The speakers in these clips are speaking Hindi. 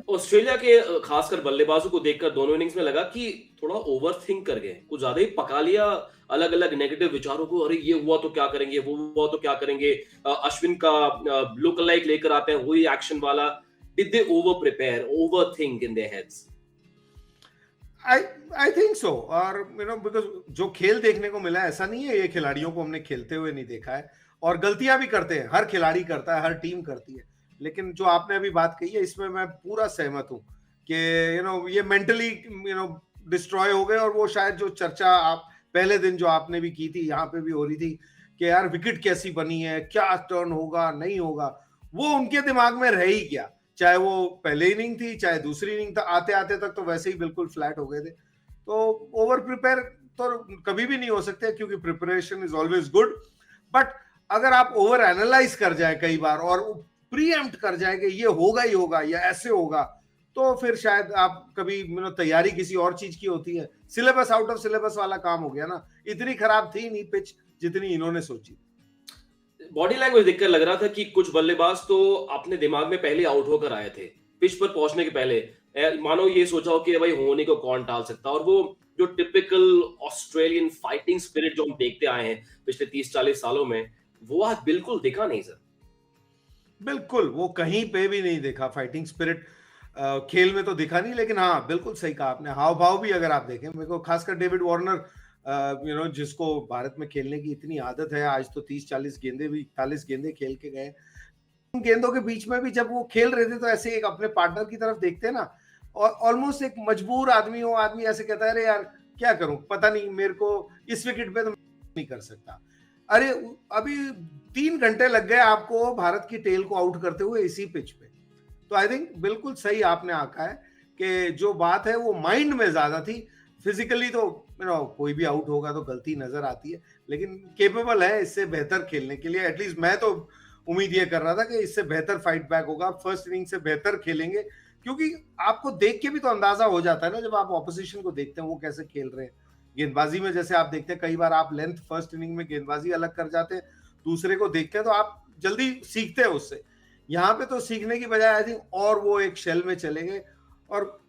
ऑस्ट्रेलिया के खासकर बल्लेबाजों को देखकर दोनों इनिंग्स में लगा कि थोड़ा ओवरथिंक कर गए, कुछ ज्यादा ही पका लिया अलग-अलग नेगेटिव विचारों को। अरे ये हुआ तो क्या करेंगे, वो हुआ तो क्या करेंगे। अश्विन का लुक अलाइक लेकर आते हैं, वही एक्शन वाला। Did they over prepare, overthink in their heads? I I think so. और बिकॉज जो खेल देखने को मिला है, ऐसा नहीं है ये खिलाड़ियों को हमने खेलते हुए नहीं देखा है, और गलतियां भी करते हैं, हर खिलाड़ी करता है, हर टीम करती है। लेकिन जो आपने अभी बात कही है, इसमें मैं पूरा सहमत हूं कि ये मेंटली डिस्ट्रॉय हो गए। और वो शायद जो चर्चा आप पहले दिन जो आपने भी की थी, यहाँ पे भी हो रही थी कि यार विकेट कैसी बनी है, क्या टर्न होगा नहीं होगा, वो उनके दिमाग में रह ही गया। चाहे वो पहले इनिंग थी, चाहे दूसरी इनिंग था, आते आते तक तो वैसे ही बिल्कुल फ्लैट हो गए थे। तो ओवर प्रिपेयर तो कभी भी नहीं हो सकते, क्योंकि preparation is always good. But अगर आप ओवर एनालाइज कर जाए कई बार और प्रीएम्प्ट कर जाए कि ये होगा ही होगा या ऐसे होगा, तो फिर शायद आप कभी तैयारी किसी और चीज की होती है, सिलेबस आउट ऑफ सिलेबस वाला काम हो गया ना। इतनी खराब थी नहीं पिच जितनी इन्होंने सोची। बॉडी लैंग्वेज देखकर लग रहा था कि कुछ बल्लेबाज तो अपने दिमाग में पहले आउट होकर आए थे पिच पर पहुंचने के पहले। मानो ये सोचा हो कि भाई होने को कौन टाल सकता। और वो जो टिपिकल ऑस्ट्रेलियन फाइटिंग स्पिरिट जो हम देखते आए हैं पिछले 30-40 सालों में, वो आज बिल्कुल दिखा नहीं सर। बिल्कुल, वो कहीं पे भी नहीं देखा फाइटिंग स्पिरिट। खेल में तो दिखा नहीं, लेकिन हाँ बिल्कुल सही कहा आपने। हाव भाव भी अगर आप देखें, मेरे को खासकर डेविड वार्नर, जिसको भारत में खेलने की इतनी आदत है, आज तो 30-40 गेंदे भी 41 गेंदे खेल के गए। उन गेंदों के बीच में भी जब वो खेल रहे थे, तो ऐसे एक अपने पार्टनर की तरफ देखते हैं ना, और ऑलमोस्ट एक मजबूर आदमी हो, आदमी ऐसे कहता है अरे यार क्या करूं, पता नहीं, मेरे को इस विकेट पे तो नहीं कर सकता। अरे अभी 3 घंटे लग गए आपको भारत की टेल को आउट करते हुए इसी पिच पे। तो आई थिंक बिल्कुल सही आपने आका है कि जो बात है वो माइंड में ज्यादा थी। फिजिकली तो कोई भी आउट होगा तो गलती नजर आती है, लेकिन केपेबल है इससे बेहतर खेलने के लिए। एटलीस्ट मैं तो उम्मीद ये कर रहा था कि इससे बेहतर फाइट बैक होगा, फर्स्ट इनिंग से बेहतर खेलेंगे। क्योंकि आपको देख के भी तो अंदाजा हो जाता है ना, जब आप ऑपोजिशन को देखते हैं वो कैसे खेल रहे हैं। गेंदबाजी में जैसे आप देखते हैं, कई बार आप लेंथ फर्स्ट इनिंग में गेंदबाजी अलग कर जाते हैं, दूसरे को देखते हैं तो आप जल्दी सीखते हैं उससे। यहाँ पे तो सीखने की बजाय आई थिंक और वो एक शेल में चले गए। और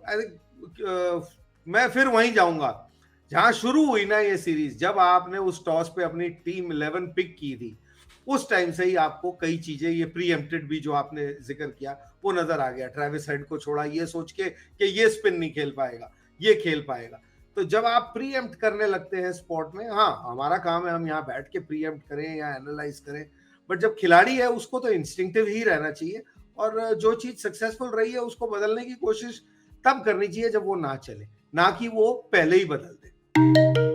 आई थिंक मैं फिर वहीं जाऊंगा जहां शुरू हुई ना ये सीरीज, जब आपने उस टॉस पे अपनी टीम 11 पिक की थी, उस टाइम से ही आपको कई चीजें, ये प्रीएम्प्टेड भी जो आपने जिक्र किया, वो नजर आ गया। ट्रेविस हेड को छोड़ा ये सोच के कि ये स्पिन नहीं खेल पाएगा, ये खेल पाएगा। तो जब आप प्रीएम्प्ट करने लगते हैं स्पॉट में, हाँ हमारा काम है हम यहाँ बैठ के प्रीएम्प्ट करें या एनालाइज करें, बट जब खिलाड़ी है उसको तो इंस्टिंक्टिव ही रहना चाहिए। और जो चीज सक्सेसफुल रही है उसको बदलने की कोशिश तब करनी चाहिए जब वो ना चले, ना कि वो पहले ही बदल दे।